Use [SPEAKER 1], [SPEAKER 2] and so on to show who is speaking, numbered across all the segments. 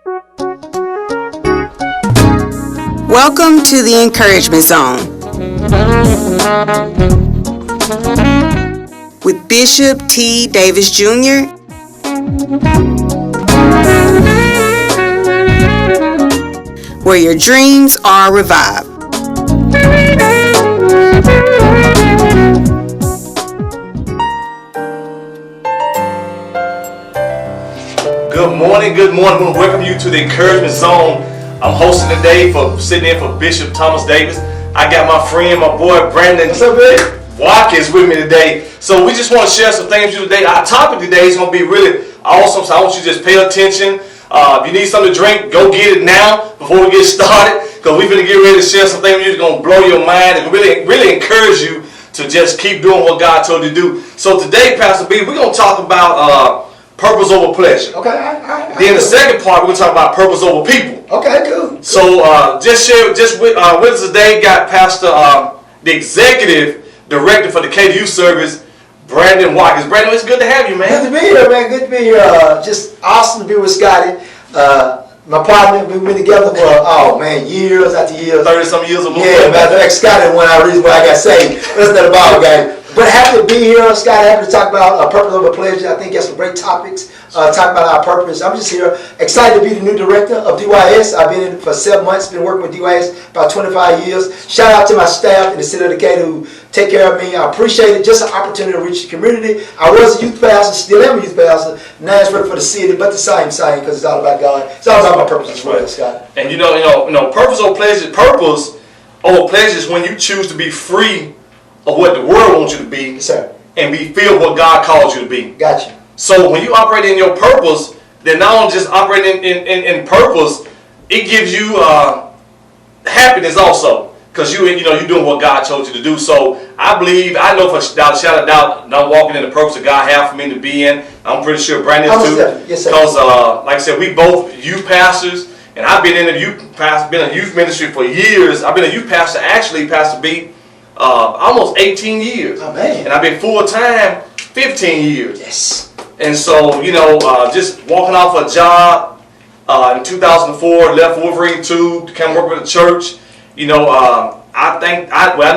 [SPEAKER 1] Welcome to the Encouragement Zone with Bishop T. Davis Jr. where your dreams are revived.
[SPEAKER 2] Good morning. I want to welcome you to the Encouragement Zone. I'm hosting today sitting in for Bishop Thomas Davis. I got my friend, my boy Brandon Watkins with me today. So we just want to share some things with you today. Our topic today is going to be really awesome, so I want you to just pay attention. If you need something to drink, go get it now before we get started, because we're going to get ready to share some things with you that's going to blow your mind and really encourage you to just keep doing what God told you to do. So today, Pastor B, we're going to talk about purpose over pleasure.
[SPEAKER 3] Okay.
[SPEAKER 2] Then the second part, we're going to talk about purpose over people.
[SPEAKER 3] Okay, cool.
[SPEAKER 2] So with us today, got Pastor, the executive director for the KDU service, Brandon Watkins. Brandon, it's good to have you, man.
[SPEAKER 3] Good to be here, man. Good to be here. Just awesome to be with Scottie. My partner, we've been together for, years after years.
[SPEAKER 2] 30-some years or more.
[SPEAKER 3] Yeah, matter of fact, Scottie, when I got saved. That's not a ball game. But happy to be here, Scottie. Happy to talk about purpose over pleasure. I think that's some great topics. Talk about our purpose. I'm just here excited to be the new director of DYS. I've been in it for 7 months. Been working with DYS about 25 years. Shout out to my staff in the city of Decatur who take care of me. I appreciate it. Just an opportunity to reach the community. I was a youth pastor, still am a youth pastor. Now it's work for the city, but the same because it's all about God. It's all about my purpose as well, Scottie.
[SPEAKER 2] And you know, purpose over pleasure. Purpose over pleasure is when you choose to be free of what the world wants you to be,
[SPEAKER 3] Yes, sir.
[SPEAKER 2] and be filled what God calls you to be.
[SPEAKER 3] Gotcha.
[SPEAKER 2] So when you operate in your purpose, then not only just operating in purpose, it gives you happiness also, because you're doing what God told you to do. So I know for shout out, I'm walking in the purpose that God has for me to be in. I'm pretty sure Brandon too,
[SPEAKER 3] Yes, sir.
[SPEAKER 2] because like I said, we both youth pastors, and I've been in the youth ministry for years. I've been a youth pastor, actually, Pastor B, almost 18 years.
[SPEAKER 3] Oh, man.
[SPEAKER 2] And I've been full-time 15 years.
[SPEAKER 3] Yes.
[SPEAKER 2] And so, just walking off a job in 2004, left Wolverine 2 to come work with the church. I know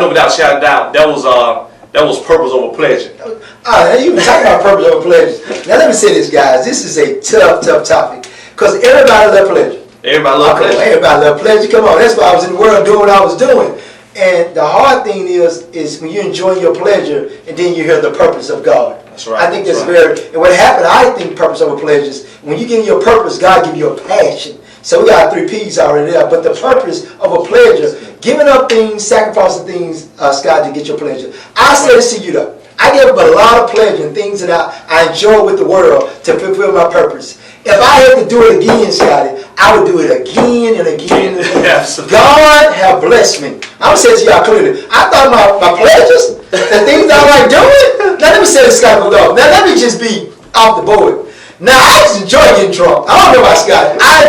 [SPEAKER 2] without shouting doubt, that was purpose over pleasure.
[SPEAKER 3] You were talking about purpose over pleasure. Now let me say this, guys. This is a tough topic, because everybody loves pleasure.
[SPEAKER 2] Everybody loves pleasure.
[SPEAKER 3] Everybody loves pleasure. Come on, that's why I was in the world doing what I was doing. And the hard thing is when you're enjoying your pleasure and then you hear the purpose of God.
[SPEAKER 2] That's right.
[SPEAKER 3] I think that's and what happened, I think purpose over pleasure is when you get your purpose, God give you a passion. So we got 3 P's already there. But the purpose of a pleasure, giving up things, sacrificing things, Scott, to get your pleasure. I say this to you though. I give up a lot of pleasure and things that I enjoy with the world to fulfill my purpose. If I had to do it again, Scottie, I would do it again and again and again. God have blessed me. I'm going to say it to y'all clearly. I thought my pleasures, the things I like doing. Now let me say this, Scottie. Now let me just be off the board. Now I just enjoy getting drunk. I don't know about Scottie. I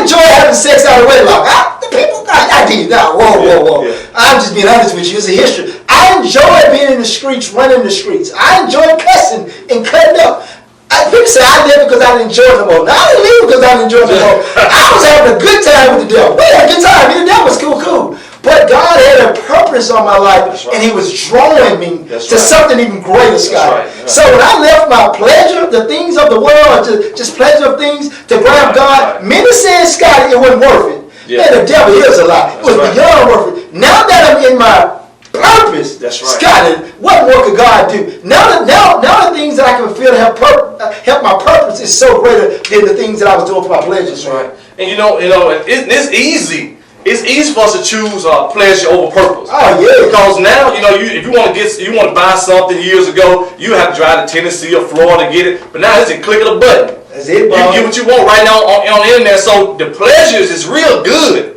[SPEAKER 3] enjoy having sex out of wedlock. I did. Now, whoa. Yeah. I'm just being honest with you. It's a history. I enjoy being in the streets, running the streets. I enjoy cussing and cutting up. People say I did because I didn't enjoy it no more. Now I didn't leave because I didn't enjoy it no more. I was having a good time with the devil. We had a good time. The devil was cool. But God had a purpose on my life, and He was drawing me to something even greater, Scott. So when I left my pleasure, the things of the world, just pleasure of things, to grab God, many said, Scott, it wasn't worth it. Yeah. Man, the devil is a lie. It was beyond worth it. Now that I'm in my purpose, Scottie, what more could God do? Now the things that I can feel to help my purpose is so greater than the things that I was doing for my pleasures.
[SPEAKER 2] That's right. And it's easy. It's easy for us to choose pleasure over purpose.
[SPEAKER 3] Oh yeah.
[SPEAKER 2] Because now if you want to buy something years ago, you have to drive to Tennessee or Florida to get it. But now it's a click of the button.
[SPEAKER 3] That's it, bro.
[SPEAKER 2] You get what you want right now on the internet. So the pleasures is real good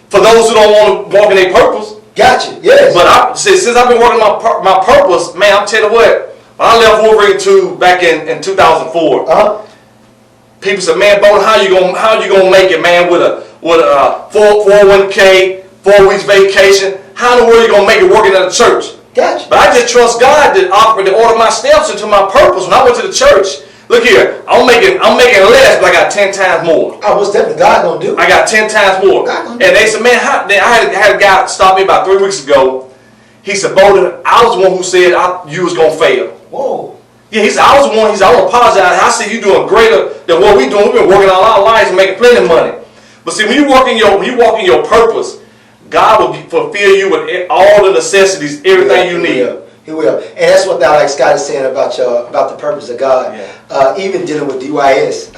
[SPEAKER 2] for those who don't want to walk in their purpose.
[SPEAKER 3] Gotcha. Yes.
[SPEAKER 2] But since I've been working my purpose, man, I'm telling you what. When I left Wolverine 2 back in 2004, people said, "Man, Bolden, how you gonna make it, man, with a 401k, 4 weeks vacation? How in the world you gonna make it working at a church?"
[SPEAKER 3] Gotcha.
[SPEAKER 2] But I just trust God to order my steps into my purpose. When I went to the church, Look here, I'm making less, but I got 10 times more.
[SPEAKER 3] Oh, what's definitely God gonna do?
[SPEAKER 2] I got 10 times more. And they said, man, I had a guy stop me about 3 weeks ago. He said, Bolden, I was the one who said you was gonna fail.
[SPEAKER 3] Whoa.
[SPEAKER 2] Yeah, he said, I was the one. He said, I want to apologize. I said, you doing greater than what we doing. We've been working all our lives and making plenty of money. But see, when you walk in your purpose, God will fulfill you with all the necessities, everything you need.
[SPEAKER 3] He will. And that's what like Scottie saying about the purpose of God. Yeah. Even dealing with DYS,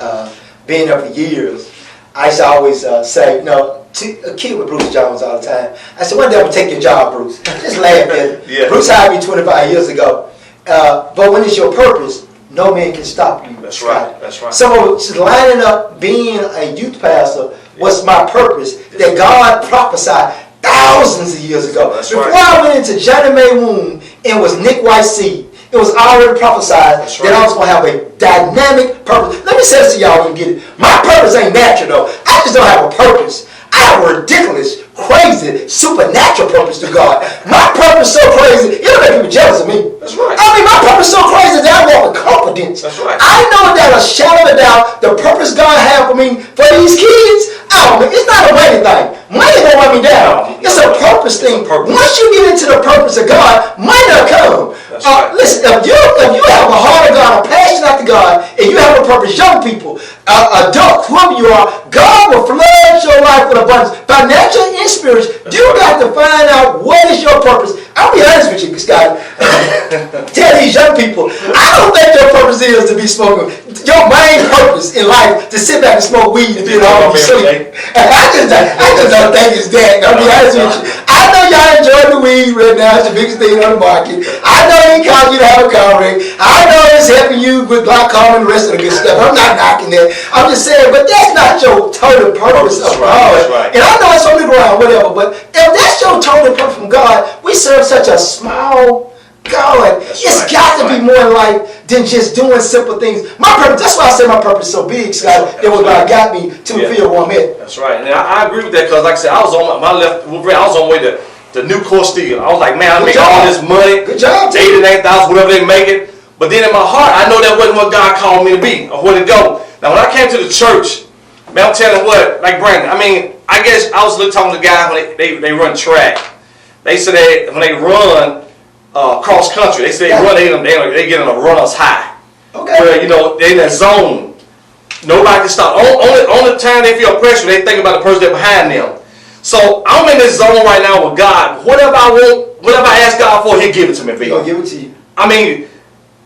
[SPEAKER 3] being there for years, I used to always say, a kid with Bruce Jones all the time. I said, one day I'm going to take your job, Bruce. Just laugh at it.
[SPEAKER 2] Yeah.
[SPEAKER 3] Bruce hired me 25 years ago. But when it's your purpose, no man can stop you.
[SPEAKER 2] That's right. That's right.
[SPEAKER 3] So lining up being a youth pastor was my purpose that God prophesied thousands of years ago. Before I went into Johnny May womb and was Nick White's seed, it was already prophesied that I was going to have a dynamic purpose. Let me say this to y'all and get it. My purpose ain't natural though. I just don't have a purpose. I have a ridiculous, crazy, supernatural purpose to God. My purpose so crazy, it'll make people jealous of me.
[SPEAKER 2] That's right.
[SPEAKER 3] I mean, my purpose so crazy that I walk with confidence.
[SPEAKER 2] That's right.
[SPEAKER 3] I know that a shadow of a doubt, the purpose God had for me, for these kids, it's not a money thing. Money don't weigh me down. It's a purpose thing. Once you get into the purpose of God, money will come. Listen, if you have a heart of God, a passion after God, and you have a purpose, young people, adults, whoever you are, God will flood your life with abundance, financial and spiritual. You got to find out what is your purpose. I'll be honest with you, Scottie. Tell these young people, I don't think your purpose is to be smoking. Your main purpose in life to sit back and smoke weed and be all be sleep. I just don't think it's that. I'll be honest with you. I know y'all enjoy the weed right now. It's the biggest thing on the market. I know it caused you to have a car wreck. I know it's helping you with glaucoma and the rest of the good stuff. I'm not knocking that. I'm just saying, but that's not your total purpose of God. Right. And I know it's on the ground, whatever, but if that's your total purpose from God, we serve such a small God. It's got to be more in life than just doing simple things. My purpose, that's why I say my purpose is so big, Scott. That was what got me to feel where I'm at.
[SPEAKER 2] That's right. And I agree with that because, like I said, I was on my way to New Core Steel. I was like, man, I make all this money.
[SPEAKER 3] Good job.
[SPEAKER 2] 89,000, whatever they make it. But then in my heart, I know that wasn't what God called me to be or where to go. Now, when I came to the church, man, I'm telling you what, like Brandon, I mean, I guess I was talking to the guys when they run track. They said that when they run cross country, they say they get on a runner's high. Okay. Where, they in that zone. Nobody can stop. Only time they feel pressure, they think about the person that's behind them. So I'm in this zone right now with God. Whatever I want, whatever I ask God for, He'll give it to me.
[SPEAKER 3] He's gonna give it to you.
[SPEAKER 2] I mean,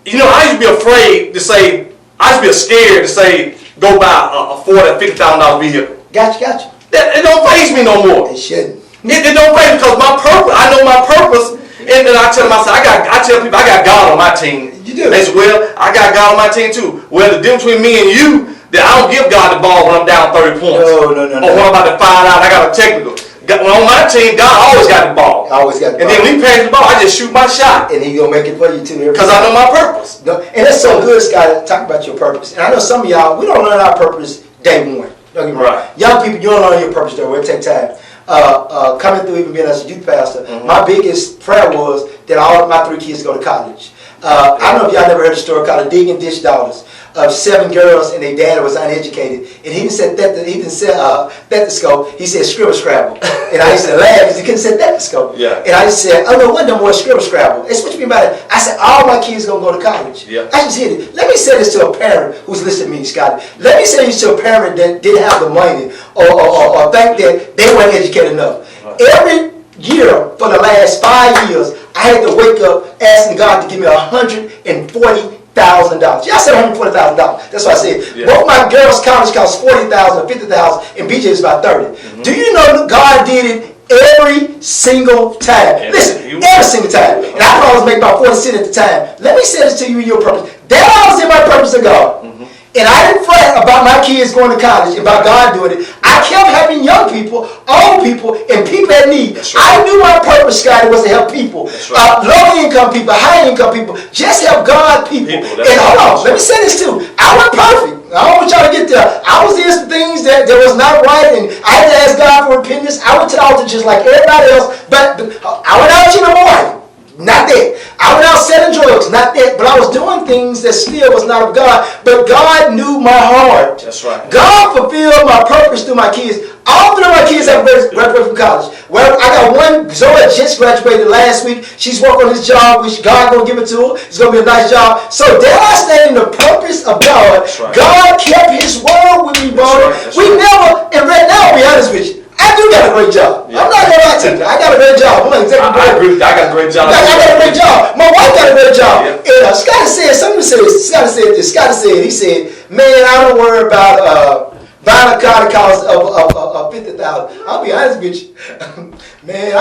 [SPEAKER 2] I used to be afraid to say, I used to be scared to say, go buy a $40,000 $50,000 vehicle.
[SPEAKER 3] Gotcha.
[SPEAKER 2] It don't faze me no more.
[SPEAKER 3] It shouldn't.
[SPEAKER 2] It don't faze me because my purpose, I know my purpose. And then I tell myself, I tell people I got God on my team.
[SPEAKER 3] You do.
[SPEAKER 2] They say, well, I got God on my team too. Well, the difference between me and you, that I don't give God the ball when I'm down 30 points.
[SPEAKER 3] No.
[SPEAKER 2] Or when I'm about to find out I got a technical. When on my team, God always got the ball.
[SPEAKER 3] Always got the ball.
[SPEAKER 2] And then when He passes the ball, I just shoot my shot.
[SPEAKER 3] And He's going to make it for you too.
[SPEAKER 2] Because I know my purpose.
[SPEAKER 3] And that's so good, Scott, to talk about your purpose. And I know some of y'all, we don't learn our purpose day one. Don't get me wrong. Young people, you don't learn your purpose day one. It takes time. Coming through even being as a youth pastor, my biggest prayer was that all of my 3 kids go to college. I don't know if y'all never heard a story called the Dig and Dish Daughters of 7 girls and their dad was uneducated. And he didn't say stethoscope, he said scribble scrabble. And I used to laugh because he couldn't say stethoscope. Yeah. And I just said, oh no, what no more scribble scrabble. That's what you mean by it. I said, all my kids gonna go to college. Yeah. I just hit it. Let me say this to a parent who's listening to me, Scottie. Let me say this to a parent that didn't have the money or think that they weren't educated enough. Every year for the last 5 years, I had to wake up asking God to give me $140,000. Y'all said $140,000. That's what I said. Yeah. Both my girls' college cost $40,000 or $50,000, and BJ is about $30,000. Do you know that God did it every single time? Yeah. Listen, every single time. And I probably was making about 40 cents at the time. Let me say this to you in your purpose. That was in my purpose of God. And I didn't fret about my kids going to college, about God doing it. I kept having young people, old people, and people in need. Right. I knew my purpose, Scottie, was to help people. Right. Low-income people, high-income people. Just help God people. And hold on, let me say this too. I wasn't perfect. I don't want y'all to get there. I was in some things that was not right, and I had to ask God for repentance. I went to the altar just like everybody else, but I went out to my wife. Not that. I went out selling drugs, not that. But I was doing things that still was not of God. But God knew my heart.
[SPEAKER 2] That's right.
[SPEAKER 3] God fulfilled my purpose through my kids. All three of my kids have graduated from college. Well, I got one, Zoe just graduated last week. She's working on this job, which God gonna give it to her. It's gonna be a nice job. So there I stand in the purpose of God.
[SPEAKER 2] Right.
[SPEAKER 3] God kept His word with me, bro. We never, and right now, I'll be honest with you, I do got a great job. Yeah. I'm not gonna lie to you. I got a great job. I'm like,
[SPEAKER 2] I agree with you. I got a great job.
[SPEAKER 3] I got a great job. My wife got a great job. Yeah. And Scottie said, somebody said this. Scottie said this. Scottie said, he said, man, I don't worry about buying a car that costs of $50,000. I'll be honest with you. Man,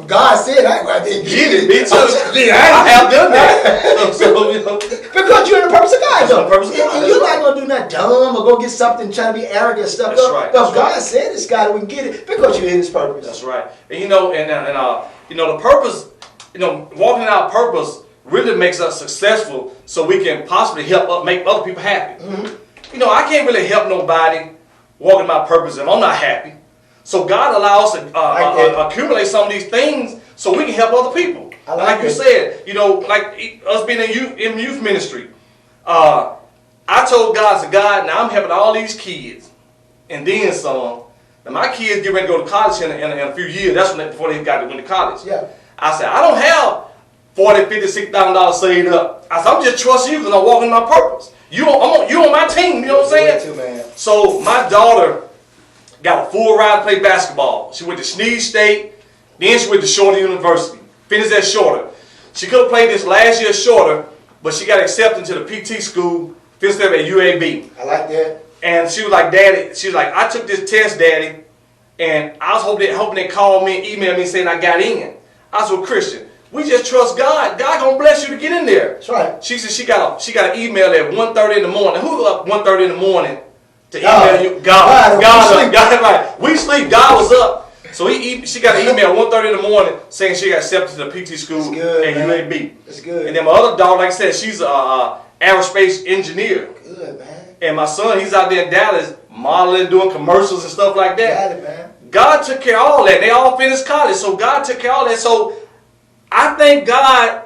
[SPEAKER 3] God said I didn't
[SPEAKER 2] get it. Me too. I have done that.
[SPEAKER 3] Because you're in the purpose of God. And you're not going to do nothing dumb or go get something trying to be arrogant and stuff.
[SPEAKER 2] That's right.
[SPEAKER 3] But God said it's God, we can get it because you're in His purpose.
[SPEAKER 2] That's right. And the purpose, walking in our purpose really makes us successful so we can possibly help make other people happy. Mm-hmm. I can't really help nobody walking my purpose if I'm not happy. So God allows us to accumulate some of these things so we can help other people. Like you said, like us being in youth ministry, I told God, now I'm helping all these kids and then some. And my kids get ready to go to college in a few years. That's before they got to go to college. Yeah. I said, I don't have $40,000, $50,000, $60,000 saved up. I said, I'm just trusting you because I'm walking my purpose. You on my team, you know what I'm saying?
[SPEAKER 3] Too, man.
[SPEAKER 2] So my daughter got a full ride to play basketball. She went to Sneed State, then she went to Shorter University. Finished at Shorter. She could have played this last year Shorter, but she got accepted to the PT school, finished there at UAB.
[SPEAKER 3] I like that.
[SPEAKER 2] And she was like, Daddy, I took this test, Daddy, and I was hoping they called me and emailed me saying I got in. I said, well, Christian, we just trust God. God gonna bless you to get in there.
[SPEAKER 3] That's right.
[SPEAKER 2] She said she got an email at 1:30 in the morning. Who up 1:30 in the morning to email you? God, right. We sleep. God was up. So she got an email at 1:30 in the morning saying she got accepted to the PT school at UAB.
[SPEAKER 3] That's good.
[SPEAKER 2] And then my other daughter, like I said, she's a aerospace engineer.
[SPEAKER 3] Good, man.
[SPEAKER 2] And my son, he's out there in Dallas modeling, doing commercials and stuff like that.
[SPEAKER 3] Got it, man.
[SPEAKER 2] God took care of all that. They all finished college, so God took care of all that. So I think God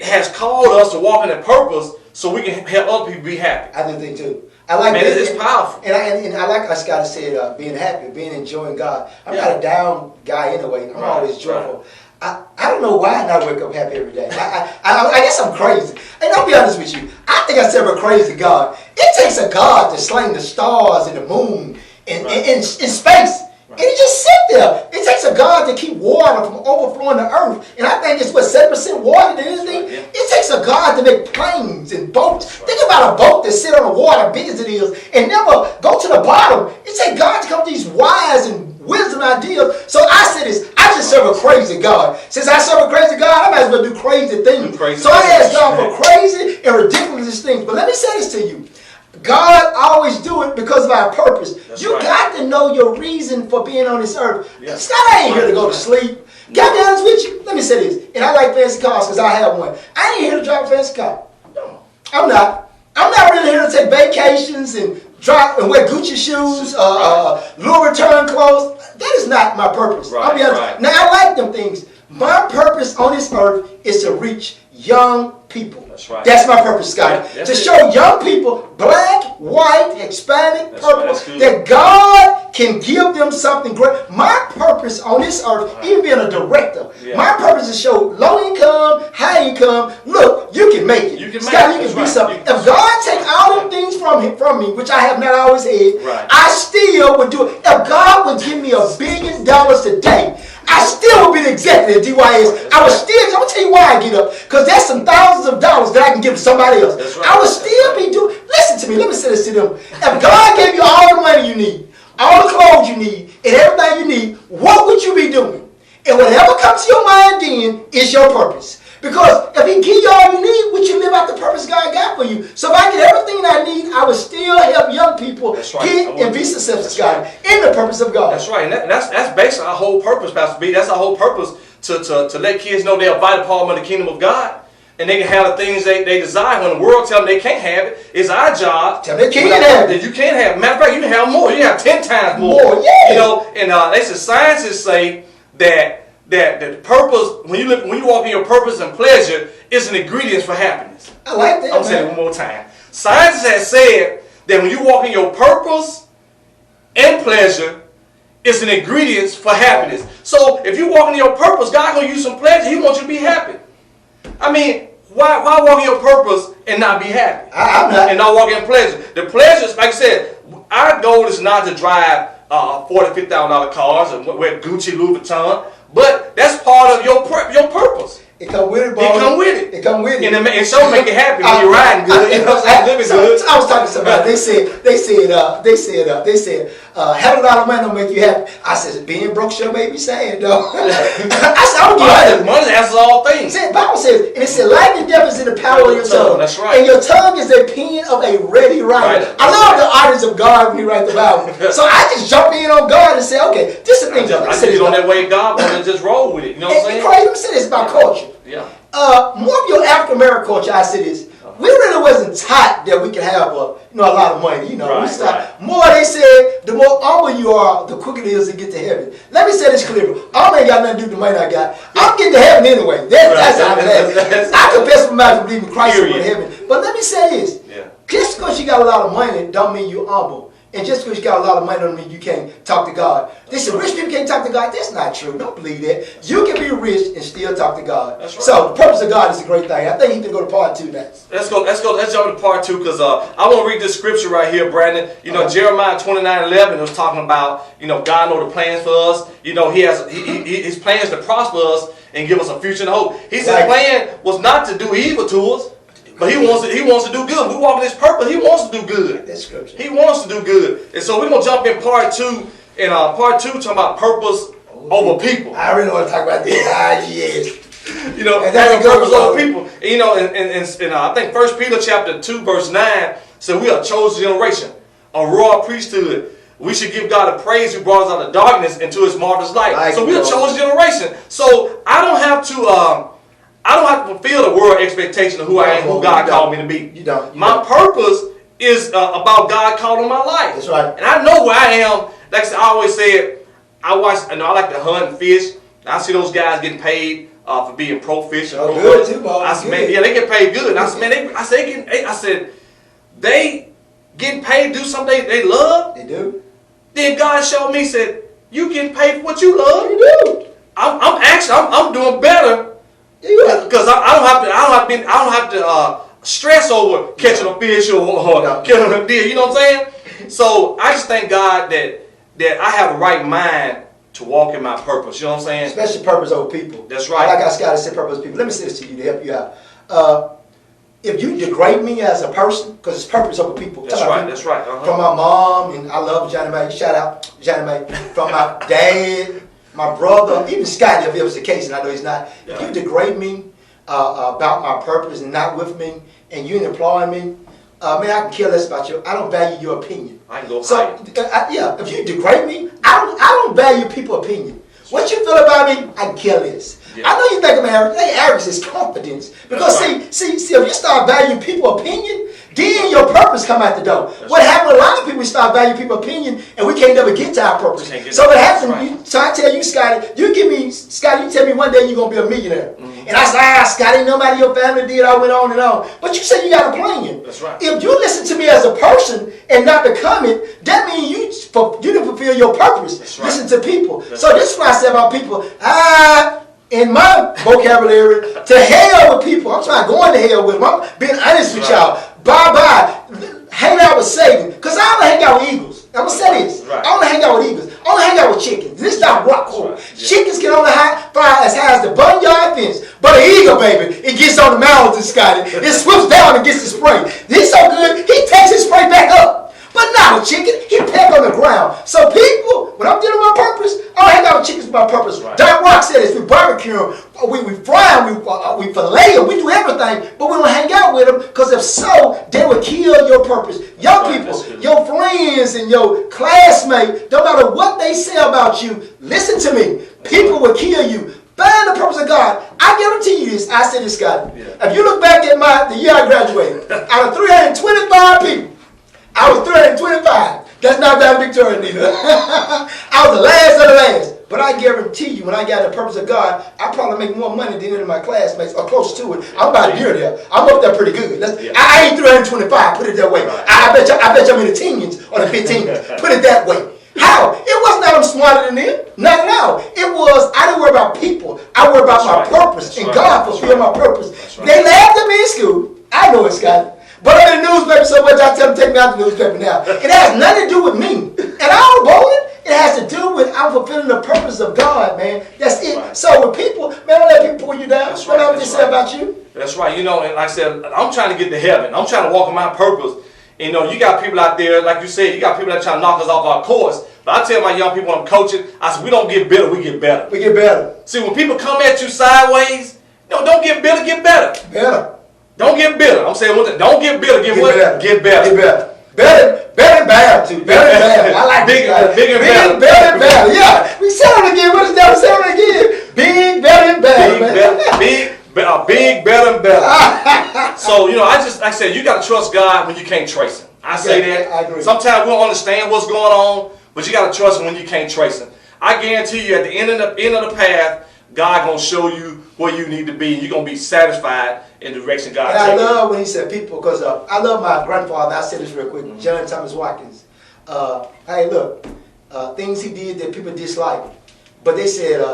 [SPEAKER 2] has called us to walk in a purpose so we can help other people be happy.
[SPEAKER 3] I do think too. I like
[SPEAKER 2] that. It's powerful.
[SPEAKER 3] And I like how Scottie said, being happy, being enjoying God. I'm not a down guy anyway. I'm always joyful. Right. I don't know why I not wake up happy every day. I guess I'm crazy. And I'll be honest with you. I think I serve a crazy God. It takes a God to sling the stars and the moon in space. And he just sit there. It takes a God to keep water from overflowing the earth. And I think it's 7% water than anything. Yeah. It takes a God to make planes and boats. Right. Think about a boat that sit on the water, big as it is, and never go to the bottom. It takes God to come with these wise and wisdom ideas. So I say this, I just serve a crazy God. Since I serve a crazy God, I might as well do crazy things. So I ask God for crazy and ridiculous things. But let me say this to you. God always do it because of our purpose. That's you got to know your reason for being on this earth. Yeah. I ain't here to go to sleep. Got to be honest with you. Let me say this. And I like fancy cars because I have one. I ain't here to drive a fancy car. No, I'm not. I'm not really here to take vacations and drive and wear Gucci shoes, Louis Vuitton clothes. That is not my purpose. Right, I'll be honest. Right. Now I like them things. My purpose on this earth is to reach young people.
[SPEAKER 2] That's right.
[SPEAKER 3] That's my purpose, Scottie. Yeah, to show young people, black, white, Hispanic, purple, that God can give them something great. My purpose on this earth, even being a director, my purpose is to show low income, high income, look, you can make it. You can Scottie, you can be something. If God take all them things from me, which I have not always had, I still would do it. If God would give me $1 billion today, I still would be the executive at DYS. I would still, I'm going to tell you why I get up. Because there's some thousands of dollars that I can give to somebody else. Right. I would still be doing, listen to me, let me say this to them. If God gave you all the money you need, all the clothes you need, and everything you need, what would you be doing? And whatever comes to your mind then is your purpose. Because if he give you all you need, would you live out the purpose God got for you? So if I get everything I need, I would still help young people get and be successful, Scottie, in the purpose of God.
[SPEAKER 2] That's right. And that's basically our whole purpose, Pastor B. That's our whole purpose, to let kids know they're a vital part of the kingdom of God. And they can have the things they desire. When the world tells them they can't have it, it's our job.
[SPEAKER 3] Tell them they can't have it.
[SPEAKER 2] You can't have it. Matter of fact, you can have more. You can have 10 times more.
[SPEAKER 3] Yeah.
[SPEAKER 2] And they say scientists say that that the purpose, when you walk in your purpose and pleasure, is an ingredient for happiness.
[SPEAKER 3] I like that.
[SPEAKER 2] I'm saying it one more time. Scientists have said that when you walk in your purpose and pleasure, it's an ingredient for happiness. So if you walk in your purpose, God gonna use some pleasure. He wants you to be happy. I mean, why walk in your purpose and not be happy?
[SPEAKER 3] I'm not.
[SPEAKER 2] And not walk in pleasure. The pleasures, like I said, our goal is not to drive $40,000, $50,000 cars and wear Gucci, Louis Vuitton, but that's part of your purpose.
[SPEAKER 3] It come with it, bro.
[SPEAKER 2] It come with it.
[SPEAKER 3] It come with it.
[SPEAKER 2] And it sure make you happy when you're riding good. You know what I'm saying? Living good.
[SPEAKER 3] I was talking to somebody. They said, having a lot of money don't make you happy. I said, being broke sure made me sad, though. I said, I don't get it.
[SPEAKER 2] Money answers all things.
[SPEAKER 3] The Bible says, and it said, life and death is in the power of your tongue.
[SPEAKER 2] That's right.
[SPEAKER 3] And your tongue is the pen of a ready writer.
[SPEAKER 2] Right.
[SPEAKER 3] I love the artists of God when he write the Bible. So I just jump in on God and say, okay, this is the thing.
[SPEAKER 2] I just get on that way God wants to just roll with it. You know what I'm saying?
[SPEAKER 3] Let me say this about culture.
[SPEAKER 2] Yeah.
[SPEAKER 3] More of your African American culture, I say this. We really wasn't taught that we could have a lot of money. More they said, the more humble you are, the quicker it is to get to heaven. Let me say this clearly. I ain't got nothing to do with the money I got. I'm getting to heaven anyway. That's how I'm at. I confess my mouth to believe in Christ and go to heaven. But let me say this.
[SPEAKER 2] Yeah.
[SPEAKER 3] Just because you got a lot of money don't mean you're humble. And just because you got a lot of money don't mean you can't talk to God. They say rich people can't talk to God. That's not true. Don't believe that. You can be rich and still talk to God.
[SPEAKER 2] That's right.
[SPEAKER 3] So the purpose of God is a great thing. I think you can go to part 2 next.
[SPEAKER 2] Let's jump to part 2 because I want to read this scripture right here, Brandon. You know, Jeremiah 29:11 was talking about, God know the plans for us. He has his plans to prosper us and give us a future and hope. His plan was not to do evil to us. But he wants to do good. We walk in his purpose. He wants to do good.
[SPEAKER 3] That's scripture.
[SPEAKER 2] He wants to do good. And so we're gonna jump in part 2. And part 2 talking about purpose over people.
[SPEAKER 3] I really want to talk about this. Yes.
[SPEAKER 2] Having purpose over people. And I think 1 Peter chapter 2 verse 9 said we are a chosen generation, a royal priesthood. We should give God a praise who brought us out of darkness into His marvelous light. So we're a chosen generation. So I don't have to fulfill the world expectation of who I am, who God called me to be.
[SPEAKER 3] You don't.
[SPEAKER 2] My purpose is about God calling my life.
[SPEAKER 3] That's right.
[SPEAKER 2] And I know where I am. Like I always said, I like to hunt and fish. I see those guys getting paid for being pro fish.
[SPEAKER 3] Oh, good too, Bob.
[SPEAKER 2] I said, man, yeah, they get paid good. And I said, man, they getting paid to do something they love.
[SPEAKER 3] They do.
[SPEAKER 2] Then God showed me, said, you getting paid for what you love.
[SPEAKER 3] You do.
[SPEAKER 2] I'm doing better. Because I don't have to stress over catching a fish or killing a deer. You know what I'm saying? So I just thank God that I have the right mind to walk in my purpose. You know what I'm saying?
[SPEAKER 3] Especially purpose over people.
[SPEAKER 2] That's right.
[SPEAKER 3] Like I Scottie said, purpose over people. Let me say this to you to help you out. If you degrade me as a person, because it's purpose over people.
[SPEAKER 2] That's right. That's right. Uh-huh.
[SPEAKER 3] From my mom, and I love Johnny May. Shout out Johnny May. From my dad, my brother, even Scottie, if it was the case, and I know he's not.
[SPEAKER 2] Yeah.
[SPEAKER 3] If you degrade me about my purpose and not with me, and you employ me, man, I can care less about you. I don't value your opinion.
[SPEAKER 2] I can go
[SPEAKER 3] higher. If you degrade me, I don't value people's opinion. What you feel about me, I can care less. Yeah. I know you think I'm arrogant. Hey, arrogance is confidence. Because see, if you start valuing people's opinion, then your purpose come out the door. What happened to a lot of people, we start valuing people's opinion and we can't never get to our purpose. So what happened, so I tell you, Scottie, you tell me one day you're going to be a millionaire. Mm-hmm. And I say, Scottie, nobody in your family did, I went on and on. But you said you got a plan.
[SPEAKER 2] That's right.
[SPEAKER 3] If you listen to me as a person and not become it, that means you didn't fulfill your purpose. That's right. Listen to people. This is what I say about people. In my vocabulary, to hell with people. I'm trying going to hell with them. I'm being honest with y'all. Bye-bye. Hang out with Satan. Because I only hang out with eagles. I'm going to say this. I only hang out with eagles. I only hang out with chickens. This is not rock core. Chickens can only fly as high as the barnyard fence. But an eagle, baby, it gets on the mountain, Scottie. It swoops down and gets the spray. He's so good, he takes his spray back up. But not a chicken, he peck on the ground. So people, when I'm dealing with my purpose, I don't hang out with chickens for my purpose. Right. Doc Rock said this, we barbecue them, we fry them, we fillet them, we do everything, but we don't hang out with them, because if so, they will kill your purpose. Young people, your friends and your classmates, no matter what they say about you, listen to me, people will kill you. Find the purpose of God. I guarantee you this, I said this, Scottie. Yeah. If you look back at the year I graduated, out of 325 people, I was 325. That's not valedictorian either. I was the last of the last. But I guarantee you, when I got the purpose of God, I probably make more money than any of my classmates or close to it. I'm about near there. I'm up there pretty good. I ain't 325. Put it that way. Right. I bet you I'm in the teens or the 15s. Put it that way. How? It wasn't that I'm smarter than them. Not at all. It was I didn't worry about people. I worry about my purpose, and God fulfilled my purpose. They laughed at me in school. I know it, Scottie. But I'm in the newspaper so much, I tell them to take me out the newspaper now. It has nothing to do with me. And I don't Bolden. It has to do with I'm fulfilling the purpose of God, man. That's it. Right. So with people, man, don't let people pull you down. That's right. What I'm just saying about you.
[SPEAKER 2] That's right. You know, and like I said, I'm trying to get to heaven. I'm trying to walk in my purpose. And, you know, you got people out there, like you said, you got people that try to knock us off our course. But I tell my young people when I'm coaching, I said, we don't get bitter, we get better.
[SPEAKER 3] We get better.
[SPEAKER 2] See, when people come at you sideways, don't get bitter, get better.
[SPEAKER 3] Better.
[SPEAKER 2] Don't get bitter. I'm saying, don't get bitter, get what?
[SPEAKER 3] Better.
[SPEAKER 2] Get better.
[SPEAKER 3] Get better. Better and bad too. Better and bad. I like
[SPEAKER 2] big and better.
[SPEAKER 3] Better and bad. Yeah. We said it again. What is that? We said it again. Big, better and bad.
[SPEAKER 2] Big, better and better. So, you know, like I said, you got to trust God when you can't trace Him. I say that.
[SPEAKER 3] I agree.
[SPEAKER 2] Sometimes we don't understand what's going on, but you got to trust Him when you can't trace Him. I guarantee you, at the end of the path, God gonna show you where you need to be, and you're gonna be satisfied in the direction God takes you.
[SPEAKER 3] And I love when he said people, because I love my grandfather. I'll say this real quick. John Thomas Watkins. Hey, look, things he did that people dislike, but they said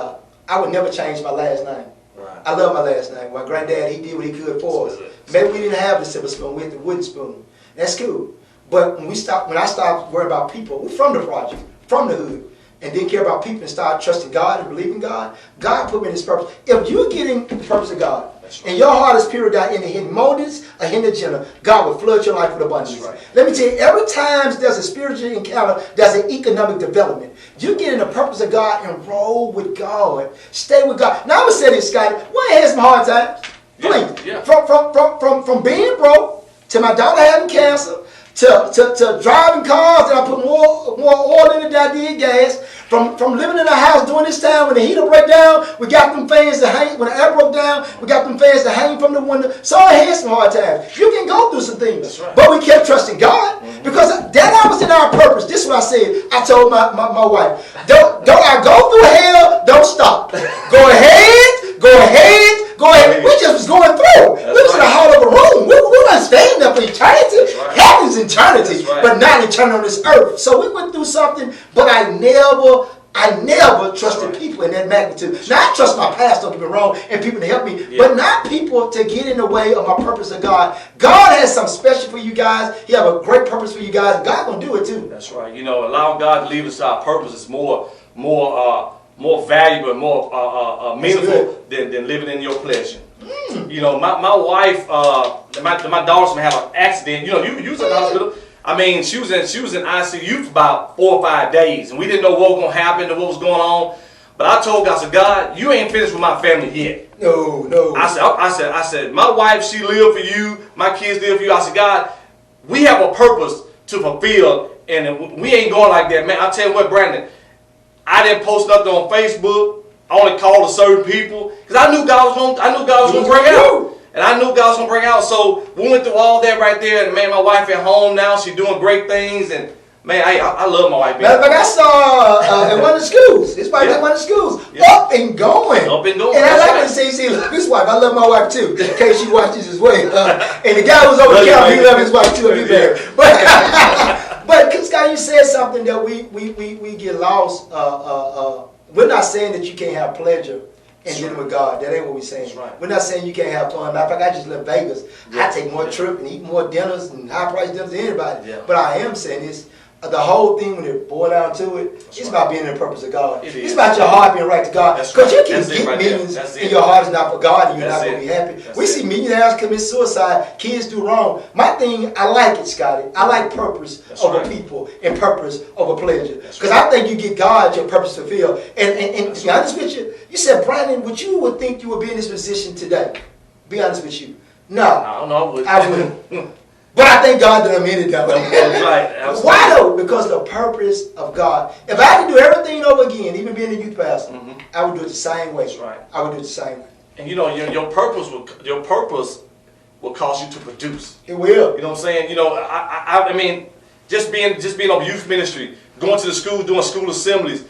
[SPEAKER 3] I would never change my last name. Right. I love my last name. My granddad, he did what he could for us. Maybe we didn't have the silver spoon, we had the wooden spoon. That's cool. But when I stopped worrying about people, we're from the project, from the hood, and didn't care about people and started trusting God and believing God, God put me in His purpose. If you're getting the purpose of God, and your heart is pure, God, in the hidden motives, a hidden agenda, God will flood your life with abundance. Right. Let me tell you, every time there's a spiritual encounter, there's an economic development. You get in the purpose of God and roll with God. Stay with God. Now I'm going to say this, Scottie. Why had some hard times? Please. Yeah. From being broke to my daughter having cancer, to driving cars that I put more oil in it than I did gas. From living in a house during this time when the heater break down, we got them fans to hang. When the air broke down, we got them fans to hang from the window. So I had some hard times. You can go through some things, right. But we kept trusting God because that was in our purpose. This is what I said. I told my wife, don't I go through hell? Don't stop. Go ahead. We just was going through. We was in the heart of a room. We weren't staying there for eternity. Right. Heaven's eternity, but not eternity on this earth. So we went through something, but I never trusted people in that magnitude. Now I trust my pastor, don't get me wrong, and people to help me, but not people to get in the way of my purpose of God. God has something special for you guys. He have a great purpose for you guys. And God gonna do it too.
[SPEAKER 2] That's right. You know, allowing God to lead us to our purpose is more valuable and more meaningful than living in your pleasure. You know, my wife, my daughter's gonna have an accident. You know, you was in the hospital. I mean, she was in ICU for about 4 or 5 days, and we didn't know what was gonna happen and what was going on. But I told God, I said, God, you ain't finished with my family yet.
[SPEAKER 3] No.
[SPEAKER 2] I said, my wife, she lived for you. My kids live for you. I said, God, we have a purpose to fulfill, and we ain't going like that, man. I tell you what, Brandon, I didn't post nothing on Facebook. I only called to certain people because I knew God was gonna bring out. And I knew God was going to bring out. So we went through all that right there. And man, my wife at home now. She's doing great things. And man, I love my wife.
[SPEAKER 3] But I saw in one of the schools. It's probably one of the schools. Up and going.
[SPEAKER 2] And
[SPEAKER 3] I like to say, see, look, this wife. I love my wife too. In case she watches as well. And the guy was over the counter. He loved his wife too. But Scott, you said something that we get lost. We're not saying that you can't have pleasure and dealing with God. That ain't what we're saying. Right. We're not saying you can't have fun. Matter of fact, I just left Vegas. I take more trips and eat more dinners and high price dinners than anybody. But I am saying this. The whole thing, when it boils down to it, it's about being in the purpose of God. It's about your heart being right to God. Because you can get millions and your heart is not for God and you're not going to be happy. We see millionaires commit suicide, kids do wrong. My thing, I like it, Scottie. I like purpose over people and purpose over pleasure. Because I think you get God your purpose fulfilled. And to be honest with you, you said, Brandon, would think you would be in this position today? Be honest with you. No.
[SPEAKER 2] I don't know.
[SPEAKER 3] I wouldn't. But I thank God that I'm in it, though.
[SPEAKER 2] Right.
[SPEAKER 3] Why though? Because the purpose of God. If I had to do everything over again, even being a youth pastor, I would do it the same way. That's right. I would do it the same way.
[SPEAKER 2] And you know, your purpose will cause you to produce.
[SPEAKER 3] It will.
[SPEAKER 2] You know what I'm saying? You know, I mean, just being on youth ministry, going to the school, doing school assemblies.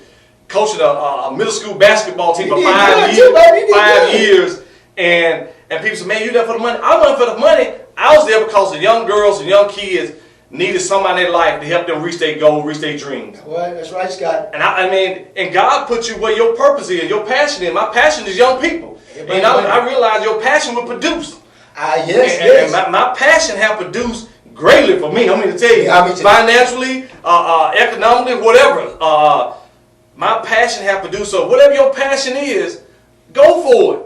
[SPEAKER 2] coaching a middle school basketball team for 5 years.
[SPEAKER 3] Too, baby.
[SPEAKER 2] 5 years, and people say, man, you there for the money? I wasn't for the money. I was there because the young girls and young kids needed somebody in their life to help them reach their goal, reach their dreams.
[SPEAKER 3] Well, that's right, Scott.
[SPEAKER 2] And I mean, and God put you where your purpose is, your passion is. My passion is young people. And I realize your passion will produce.
[SPEAKER 3] Yes.
[SPEAKER 2] And my passion have produced greatly for me. I'm going to tell you, financially, economically, whatever. My passion have produced. So whatever your passion is, go for it.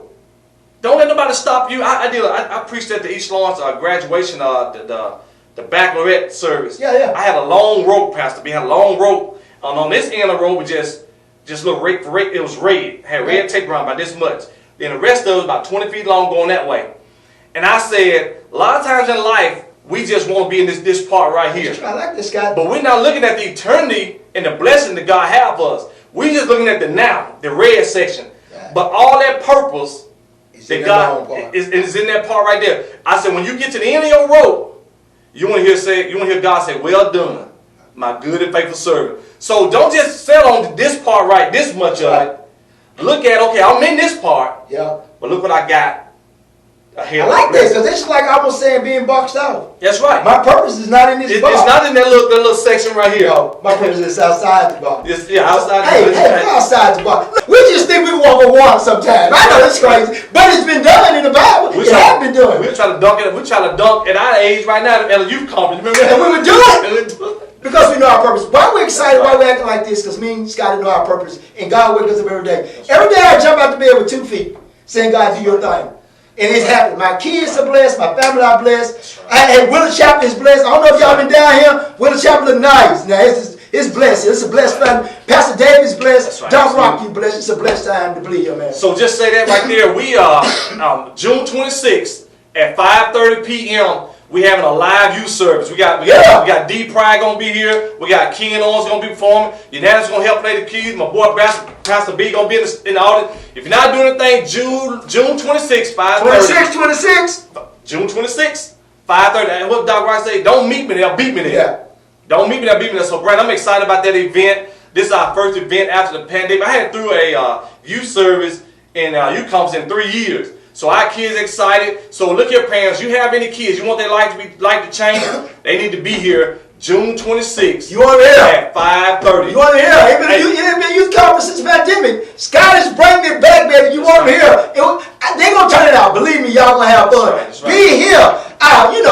[SPEAKER 2] Don't let nobody stop you. I preached at the East Lawrence graduation, the baccalaureate service.
[SPEAKER 3] Yeah.
[SPEAKER 2] I had a long rope, Pastor B. I had a long rope. And on this end of the rope was just little it was red. Had red tape around about this much. Then the rest of it was about 20 feet long going that way. And I said, a lot of times in life, we just want to be in this part right here.
[SPEAKER 3] I like this guy.
[SPEAKER 2] But we're not looking at the eternity and the blessing that God has for us. We're just looking at the now, the red section. Yeah. But all that purpose that God is in that part right there. I said, when you get to the end of your rope, you want to hear God say, well done, my good and faithful servant. So don't just settle on this part right, this much of it. Look at, okay, I'm in this part.
[SPEAKER 3] Yeah.
[SPEAKER 2] But look what I got.
[SPEAKER 3] I like this because this is like I was saying being boxed out.
[SPEAKER 2] That's right.
[SPEAKER 3] My purpose is not in this box.
[SPEAKER 2] It's not in that little section right here.
[SPEAKER 3] No, my purpose is outside the box.
[SPEAKER 2] Outside
[SPEAKER 3] the box. Hey, outside the box. We just think we walk on water sometimes. I know it's crazy, but it's been done in the Bible. It has been done.
[SPEAKER 2] We're trying to dunk it. We're trying to dunk at our age right now at a youth conference. Remember that?
[SPEAKER 3] And we would do it because we know our purpose. Why we're excited? Why we're acting like this? Because me and Scottie know our purpose, and God wakes us up every day. Every day I jump out the bed with 2 feet, saying, "God, do your thing." And it's happening. My kids are blessed. My family are blessed. And Willie Chapel is blessed. I don't know if y'all been down here. Willie Chapel is nice. Now, it's blessed. It's a blessed family. Pastor David's blessed. Right. Doc Rock, you blessed. It's a blessed time to be here, man.
[SPEAKER 2] So just say that right there. We are June 26th at 5:30 p.m. We having a live youth service. We got D. Pride gonna be here. We got Ken Owens gonna be performing. Unanimous gonna help play the keys. My boy Pastor B gonna be in the audience. If you're not doing anything, June 26th, 5:30.
[SPEAKER 3] 26.
[SPEAKER 2] June 26th, 5:30. And what Doc Rock say? Don't meet me there, beat me there.
[SPEAKER 3] Yeah.
[SPEAKER 2] Don't meet me there, beat me there. So, Brad, I'm excited about that event. This is our first event after the pandemic. I had through a youth service and youth conference in 3 years. So our kids excited. So look here, parents. You have any kids? You want their life to change? They need to be here June 26th.
[SPEAKER 3] You want to hear?
[SPEAKER 2] At 5:30.
[SPEAKER 3] You want to hear? It ain't been youth conference since pandemic. Scott is bringing it back, baby. You want to hear? They gonna turn it out. Believe me, y'all gonna have fun. That's right. Be here.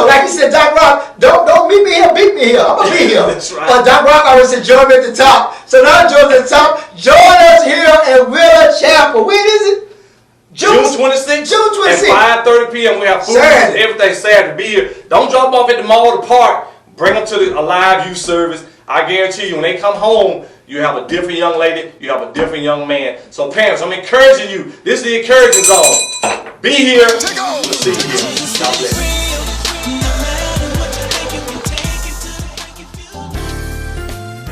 [SPEAKER 3] Like he said, Doc Rock. Don't meet me here. Beat me here. I'm gonna be here.
[SPEAKER 2] That's right.
[SPEAKER 3] Doc Rock always said, join me at the top. So now join at the top. Join us here at Willow Chapel. When is it?
[SPEAKER 2] June 26th.
[SPEAKER 3] June 26th.
[SPEAKER 2] At 5:30 p.m. We have food. Everything Saturday. Be here. Don't drop off at the mall, the park. Bring them to a live youth service. I guarantee you, when they come home, you have a different young lady. You have a different young man. So parents, I'm encouraging you. This is the encouraging zone. Be here. We'll see you here. God bless.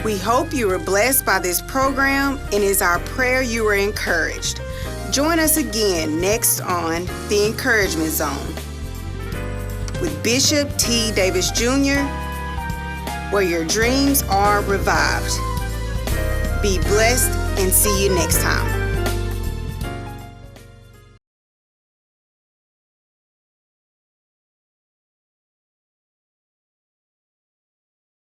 [SPEAKER 1] We hope you were blessed by this program, and it is our prayer you were encouraged. Join us again next on The Encouragement Zone with Bishop T. Davis Jr., where your dreams are revived. Be blessed and see you next time.